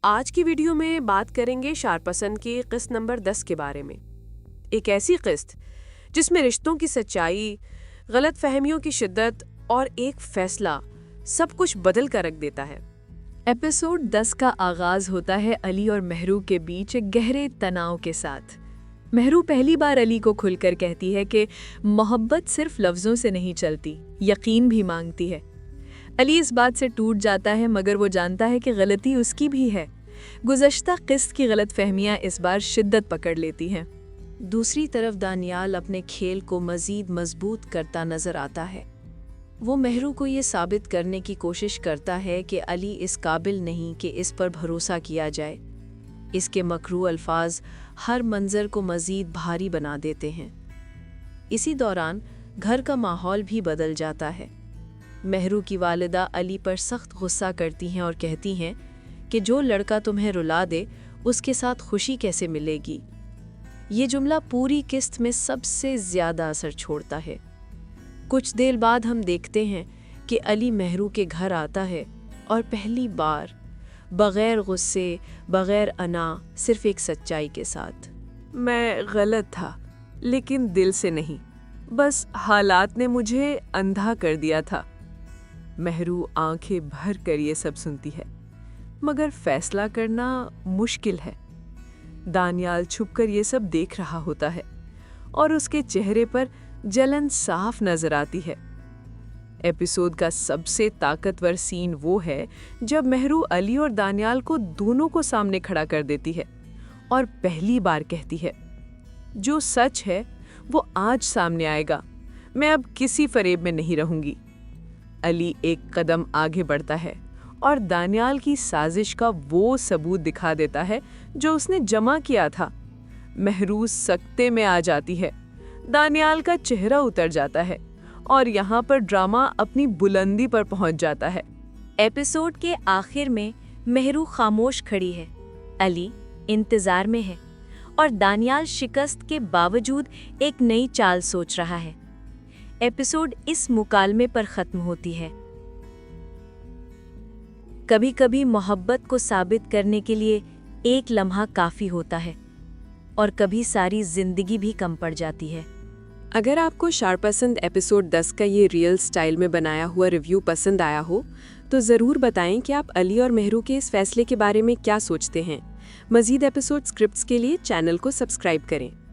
आज की वीडियो में बात करेंगे शारपसंद की किस्त नंबर 10 के बारे में। एक ऐसी किस्त जिसमें रिश्तों की सच्चाई, गलत फहमियों की शिद्दत और एक फैसला सब कुछ बदल कर रख देता है। एपिसोड 10 का आगाज होता है अली और मेहरू के बीच एक गहरे तनाव के साथ। मेहरू पहली बार अली को खुलकर कहती है कि मोहब्बत सिर्फ लफ्ज़ों से नहीं चलती, यकीन भी मांगती है। अली इस बात से टूट जाता है, मगर वो जानता है कि गलती उसकी भी है। गुज़श्ता किस्त की गलतफहमियां इस बार शिद्दत पकड़ लेती हैं। दूसरी तरफ दानियाल अपने खेल को मज़ीद मजबूत करता नज़र आता है। वो मेहरू को ये साबित करने की कोशिश करता है कि अली इस काबिल नहीं कि इस पर भरोसा किया जाए। इसके मकरू अल्फाज हर मंजर को मज़ीद भारी बना देते हैं। इसी दौरान घर का माहौल भी बदल जाता है। मेहरू की वालिदा अली पर सख्त गुस्सा करती हैं और कहती हैं कि जो लड़का तुम्हें रुला दे उसके साथ खुशी कैसे मिलेगी। ये जुमला पूरी किस्त में सबसे ज़्यादा असर छोड़ता है। कुछ देर बाद हम देखते हैं कि अली मेहरू के घर आता है और पहली बार बग़ैर गुस्से, बग़ैर अना, सिर्फ एक सच्चाई के साथ। मैं गलत था, लेकिन दिल से नहीं, बस हालात ने मुझे अंधा कर दिया था। मेहरू आंखें भर कर ये सब सुनती है, मगर फैसला करना मुश्किल है। दानियाल छुपकर ये सब देख रहा होता है और उसके चेहरे पर जलन साफ नजर आती है। एपिसोड का सबसे ताकतवर सीन वो है जब मेहरू अली और दानियाल को दोनों को सामने खड़ा कर देती है और पहली बार कहती है, जो सच है वो आज सामने आएगा, मैं अब किसी फरेब में नहीं रहूंगी। अली एक कदम आगे बढ़ता है और दानियाल की साजिश का वो सबूत दिखा देता है जो उसने जमा किया था। मेहरू सकते में आ जाती है, दानियाल का चेहरा उतर जाता है और यहाँ पर ड्रामा अपनी बुलंदी पर पहुँच जाता है। एपिसोड के आखिर में मेहरू खामोश खड़ी है, अली इंतजार में है और दानियाल शिकस्त के बावजूद एक नई चाल सोच रहा है। एपिसोड इस मुकालमे पर खत्म होती है। कभी कभी मोहब्बत को साबित करने के लिए एक लम्हा काफी होता है और कभी सारी जिंदगी भी कम पड़ जाती है। अगर आपको शारपसंद एपिसोड 10 का ये रियल स्टाइल में बनाया हुआ रिव्यू पसंद आया हो तो ज़रूर बताएं कि आप अली और मेहरू के इस फैसले के बारे में क्या सोचते हैं। मज़ीद एपिसोड स्क्रिप्ट्स के लिए चैनल को सब्सक्राइब करें।